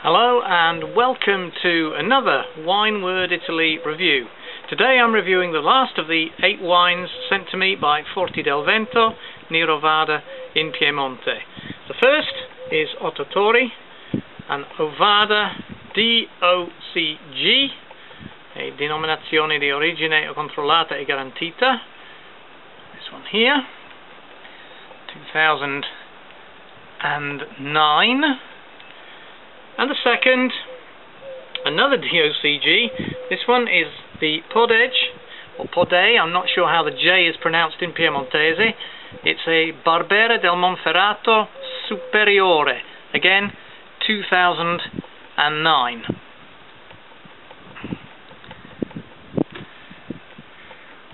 Hello and welcome to another Wineword Italy review. Today I'm reviewing the last of the 8 wines sent to me by Forti del Vento near Ovada in Piemonte. The first is Ottotori, an Ovada DOCG, a denominazione di origine controllata e garantita. This one here, 2009. And the second, another DOCG. This one is the Podej, or Podej, I'm not sure how the J is pronounced in Piemontese. It's a Barbera del Monferrato Superiore, again 2009.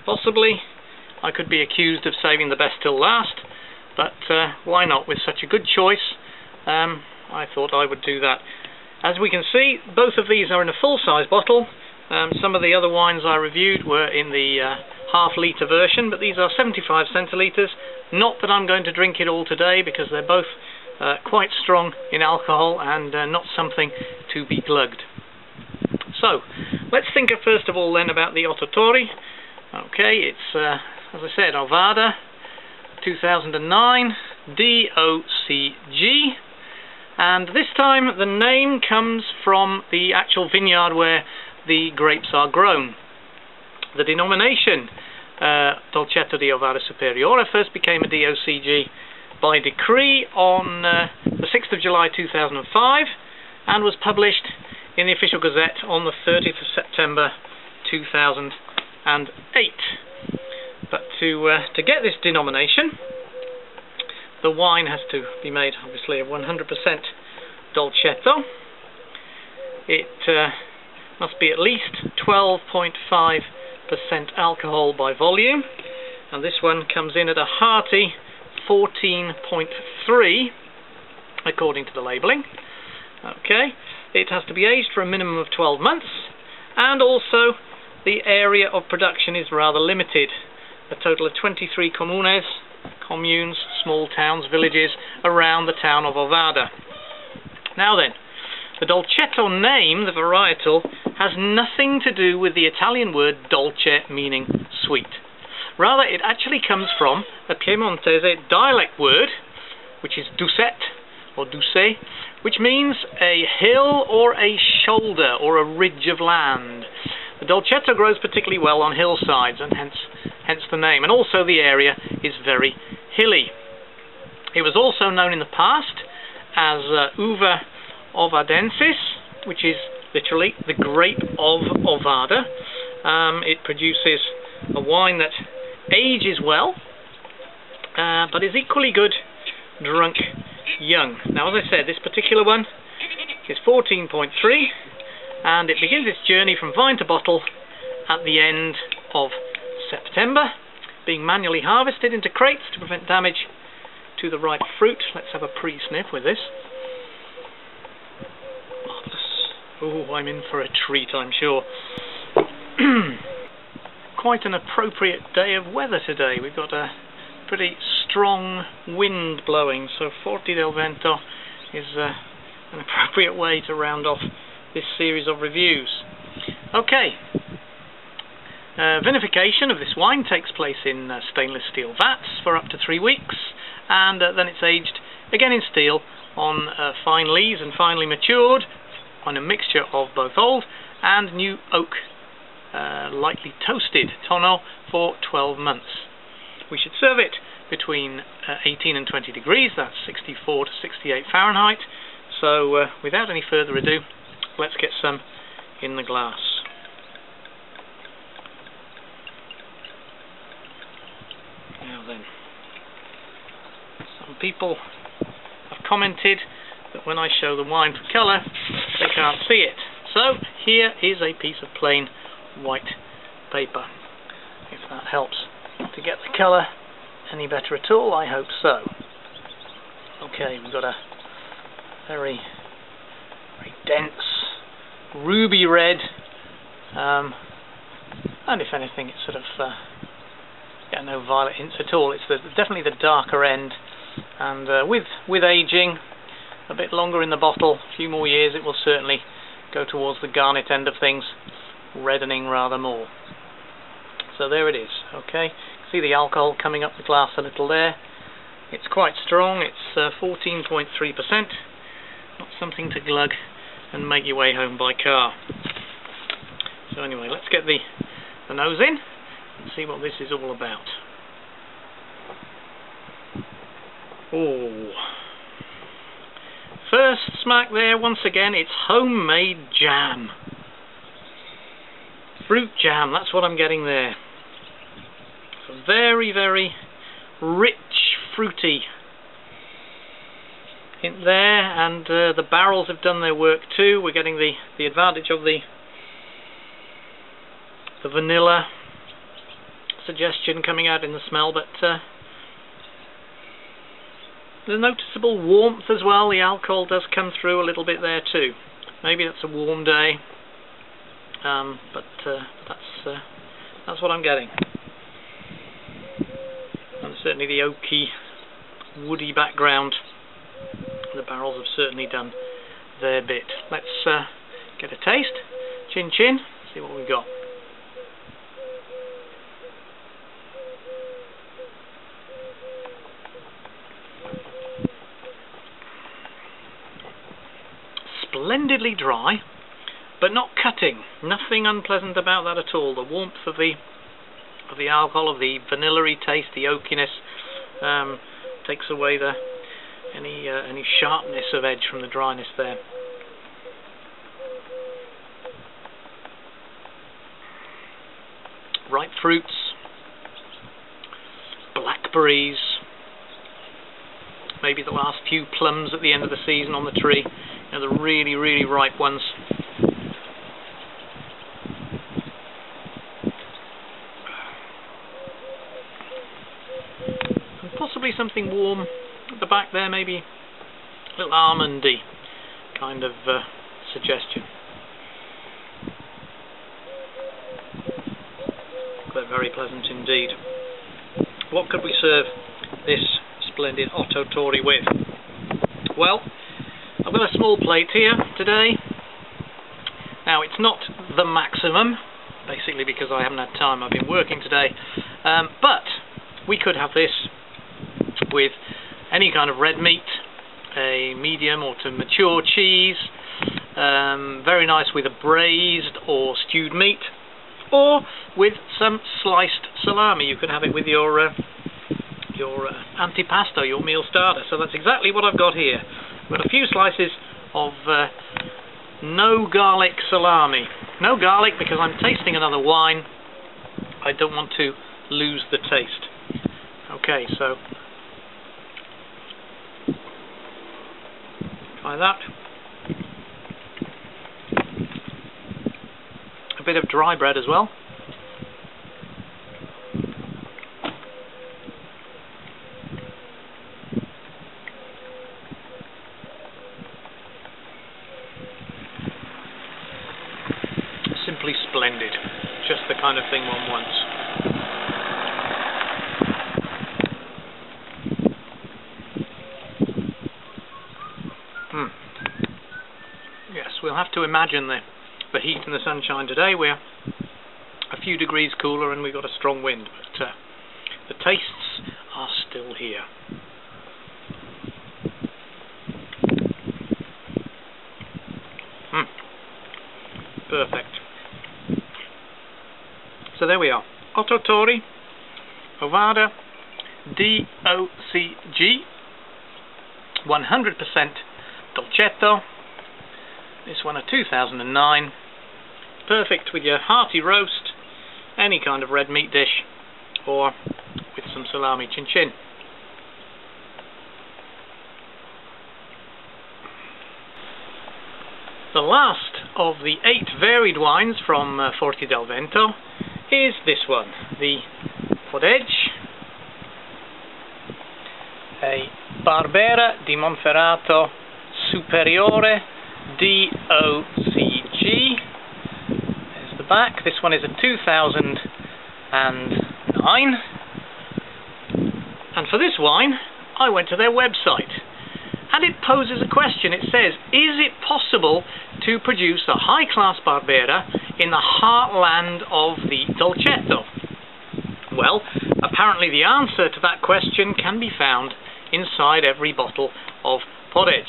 Possibly I could be accused of saving the best till last, but why not? With such a good choice, I thought I would do that. As we can see, both of these are in a full-size bottle. Some of the other wines I reviewed were in the half-litre version, but these are 75 centilitres. Not that I'm going to drink it all today, because they're both quite strong in alcohol and not something to be glugged. So, let's think first of all then about the Ottotori. Okay, it's, as I said, Ovada, 2009, DOCG. And this time the name comes from the actual vineyard where the grapes are grown. The denomination Dolcetto di Ovada Superiore first became a DOCG by decree on the 6th of July 2005 and was published in the official gazette on the 30th of September 2008. But to get this denomination, the wine has to be made, obviously, of 100% Dolcetto. It must be at least 12.5% alcohol by volume, and this one comes in at a hearty 14.3 according to the labelling. Okay, it has to be aged for a minimum of 12 months, and also the area of production is rather limited. A total of 23 communes, small towns, villages around the town of Ovada. Now then, the Dolcetto name, the varietal, has nothing to do with the Italian word dolce, meaning sweet. Rather, it actually comes from a Piemontese dialect word, which is ducet, or duce, which means a hill or a shoulder or a ridge of land. The Dolcetto grows particularly well on hillsides, and hence the name, and also the area is very hilly. It was also known in the past as Uva ovadensis, which is literally the grape of Ovada. It produces a wine that ages well, but is equally good drunk young. Now, as I said, this particular one is 14.3, and it begins its journey from vine to bottle at the end of September, being manually harvested into crates to prevent damage to the ripe fruit. Let's have a pre-sniff with this. Oh, I'm in for a treat, I'm sure. Quite an appropriate day of weather today. We've got a pretty strong wind blowing, so Forti del Vento is an appropriate way to round off this series of reviews. Okay. Vinification of this wine takes place in stainless steel vats for up to 3 weeks, and then it's aged again in steel on fine lees and finely matured on a mixture of both old and new oak, lightly toasted tonneau for 12 months. We should serve it between 18 and 20 degrees, that's 64 to 68 Fahrenheit. So without any further ado, let's get some in the glass. Now then, some people have commented that when I show the wine for colour, they can't see it. So here is a piece of plain white paper. If that helps to get the colour any better at all, I hope so. Okay, we've got a very, very dense ruby red, and if anything, it's sort of no violet hints at all. It's definitely the darker end, and with aging, a bit longer in the bottle, a few more years, it will certainly go towards the garnet end of things, reddening rather more. So there it is, okay. See the alcohol coming up the glass a little there. It's quite strong, it's 14.3%, not something to glug and make your way home by car. So anyway, let's get the nose in and see what this is all about. Oh, first smack there, once again, it's homemade jam. Fruit jam, that's what I'm getting there. So very, very rich, fruity hint there, and the barrels have done their work too. We're getting the advantage of the vanilla suggestion coming out in the smell, but there's noticeable warmth as well. The alcohol does come through a little bit there too. Maybe that's a warm day, but that's what I'm getting. And certainly the oaky, woody background. The barrels have certainly done their bit. Let's get a taste. Chin chin. See what we've got. Splendidly dry, but not cutting. Nothing unpleasant about that at all. The warmth of the alcohol, of the vanilla-y taste, the oakiness, takes away any sharpness of edge from the dryness there. Ripe fruits, blackberries, maybe the last few plums at the end of the season on the tree. You know, the really, really ripe ones. And possibly something warm at the back there, maybe a little almondy kind of suggestion. But very pleasant indeed. What could we serve this splendid Ottotori with? Well, I've got a small plate here today. Now, it's not the maximum, basically because I haven't had time. I've been working today. But we could have this with any kind of red meat, a medium or to mature cheese, very nice with a braised or stewed meat, or with some sliced salami. You could have it with your antipasto, your meal starter. So that's exactly what I've got here. I've got a few slices of no garlic salami. No garlic because I'm tasting another wine. I don't want to lose the taste. Okay, so try that. A bit of dry bread as well. Simply splendid. Just the kind of thing one wants. Yes, we'll have to imagine the heat and the sunshine today. We're a few degrees cooler and we've got a strong wind, but the tastes are still here. Perfect. So there we are. Ottotori, Ovada, DOCG, 100% Dolcetto. This one a 2009. Perfect with your hearty roast, any kind of red meat dish, or with some salami chin chin. The last of the 8 varied wines from Forti del Vento is this one, the Podej, a Barbera di Monferrato Superiore DOCG. There's the back. This one is a 2009. And for this wine, I went to their website. And and it poses a question. It says, is it possible to produce a high-class Barbera in the heartland of the Dolcetto? Well, apparently the answer to that question can be found inside every bottle of Podej.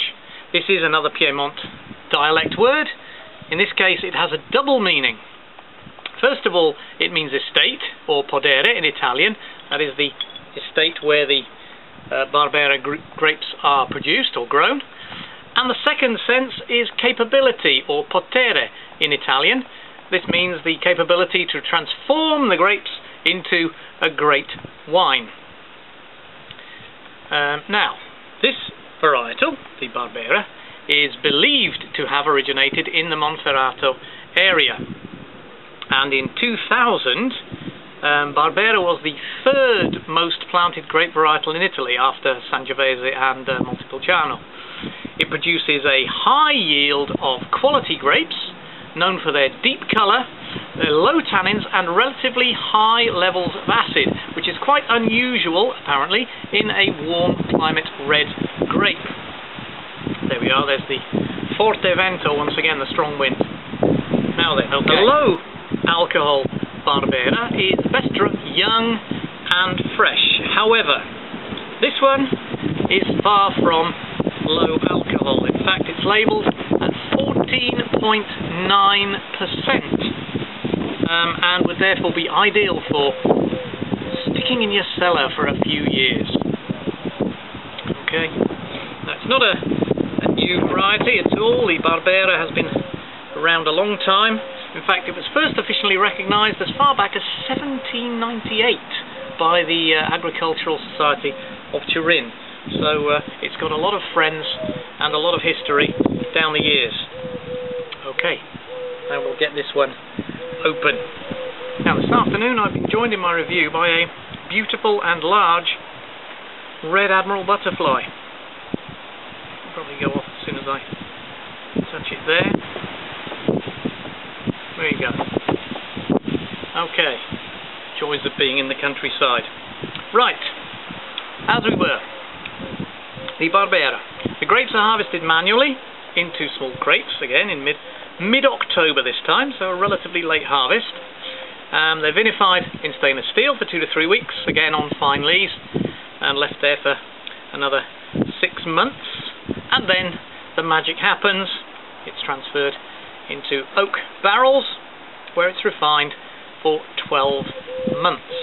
This is another Piedmont dialect word. In this case, it has a double meaning. First of all, it means estate, or podere in Italian. That is the estate where the Barbera grapes are produced or grown. And the second sense is capability, or potere in Italian. This means the capability to transform the grapes into a great wine. Now, this varietal, the Barbera, is believed to have originated in the Monferrato area. And in 2000, Barbera was the third most planted grape varietal in Italy after Sangiovese and Montepulciano. It produces a high yield of quality grapes, known for their deep colour, their low tannins and relatively high levels of acid, which is quite unusual, apparently, in a warm climate red grape. There we are, there's the Forti del Vento, once again, the strong wind. Now then, the low alcohol Barbera is best drunk young and fresh. However, this one is far from low alcohol. In fact, it's labelled at 14.9%, and would therefore be ideal for sticking in your cellar for a few years. Okay, that's not a new variety at all. The Barbera has been around a long time. In fact, it was first officially recognised as far back as 1798 by the Agricultural Society of Turin. So it's got a lot of friends and a lot of history down the years. Okay, now we'll get this one open. Now this afternoon I've been joined in my review by a beautiful and large red admiral butterfly. I'll probably go off as soon as I touch it there. There you go. Okay, joys of being in the countryside. Right, as we were, the Barbera. The grapes are harvested manually into small crates, again in mid-October this time, so a relatively late harvest. They're vinified in stainless steel for 2 to 3 weeks, again on fine lees, and left there for another 6 months. And then the magic happens. It's transferred into oak barrels, where it's refined for 12 months.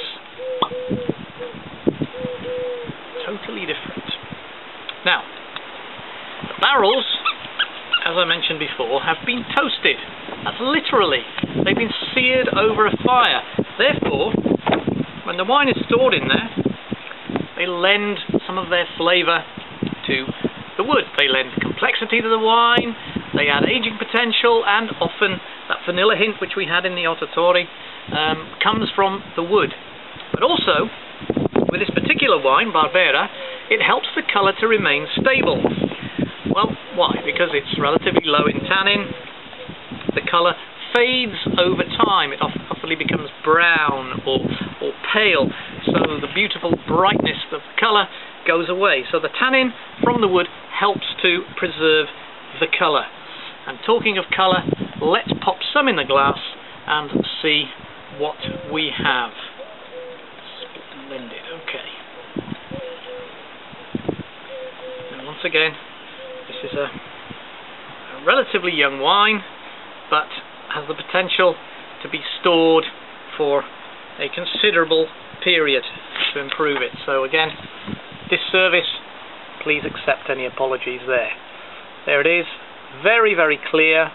Totally different. Now, the barrels, as I mentioned before, have been toasted. That's literally. They've been seared over a fire. Therefore, when the wine is stored in there, they lend some of their flavour to the wood. They lend complexity to the wine, they add aging potential, and often that vanilla hint which we had in the Ottotori comes from the wood. But also, with this particular wine, Barbera, it helps the colour to remain stable. Well, why? Because it's relatively low in tannin. The colour fades over time. It often becomes brown or pale, so the beautiful brightness of the colour goes away. So the tannin from the wood helps to preserve the colour. And talking of colour, let's pop some in the glass and see what we have. Splendid, okay. And once again, this is a relatively young wine, but has the potential to be stored for a considerable period to improve it. So again, disservice, please accept any apologies there. There it is, very, very clear.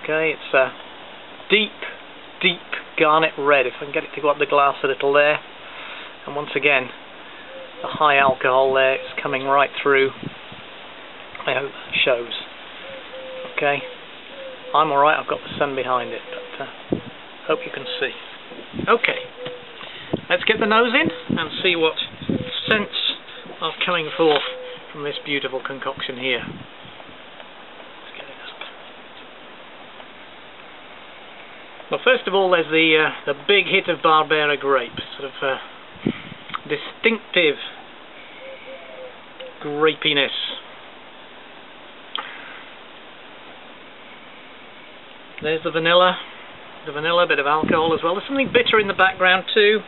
Okay, it's a deep, deep garnet red, if I can get it to go up the glass a little there. And once again, the high alcohol there, it's coming right through. I hope that shows. Okay, I'm alright, I've got the sun behind it, but hope you can see. Okay, let's get the nose in and see what scents are coming forth from this beautiful concoction here. Let's get it up. Well, first of all, there's the big hit of Barbera grape, sort of distinctive grapiness. There's the vanilla, a bit of alcohol as well. There's something bitter in the background too.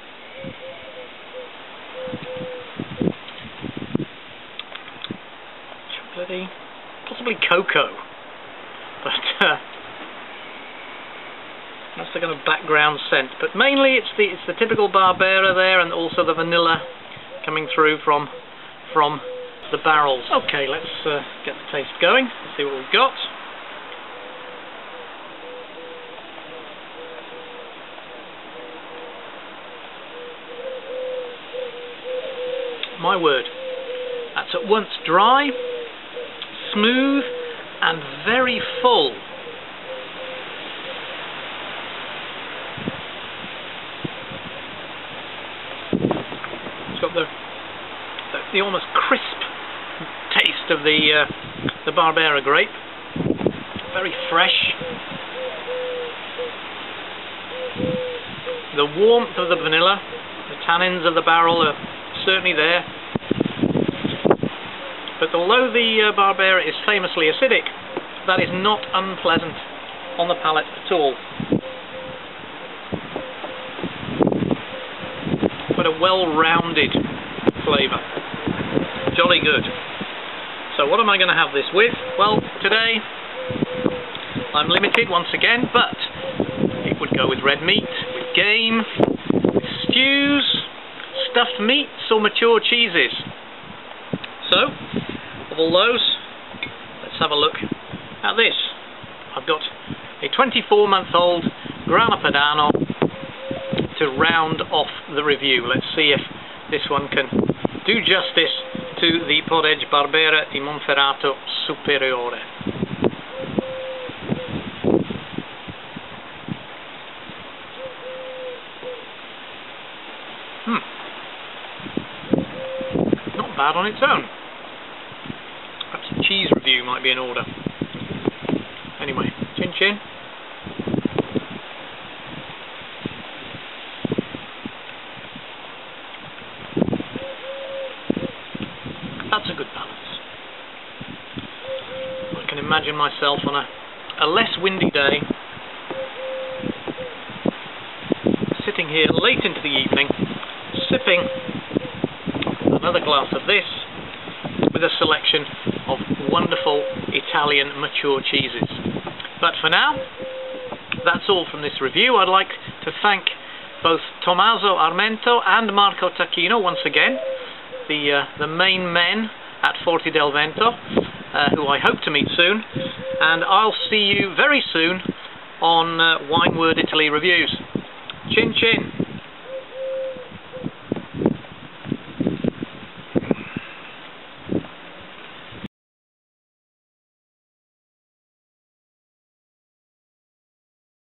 Chocolatey, possibly cocoa, but that's the kind of background scent. But mainly it's the typical Barbera there, and also the vanilla coming through from the barrels. Okay, let's get the taste going. Let's see what we've got. My word, that's at once dry, smooth, and very full. It's got the almost crisp taste of the Barbera grape. Very fresh. The warmth of the vanilla, the tannins of the barrel are certainly there. But although the Barbera is famously acidic, that is not unpleasant on the palate at all. Quite a well-rounded flavour. Jolly good. So what am I going to have this with? Well, today I'm limited once again, but it would go with red meat, with game, with stews, stuffed meats or mature cheeses. So, of all those, let's have a look at this. I've got a 24-month-old Grana Padano to round off the review. Let's see if this one can do justice to the Podej Barbera di Monferrato Superiore. Not bad on its own. Perhaps a cheese review might be in order. Anyway, chin chin. That's a good balance. I can imagine myself on a less windy day, sitting here late into the evening, sipping another glass of this with a selection of wonderful Italian mature cheeses. But for now, that's all from this review. I'd like to thank both Tommaso Armento and Marco Tacchino once again, the main men at Forti del Vento, who I hope to meet soon, and I'll see you very soon on Wineword Italy Reviews. Chin chin!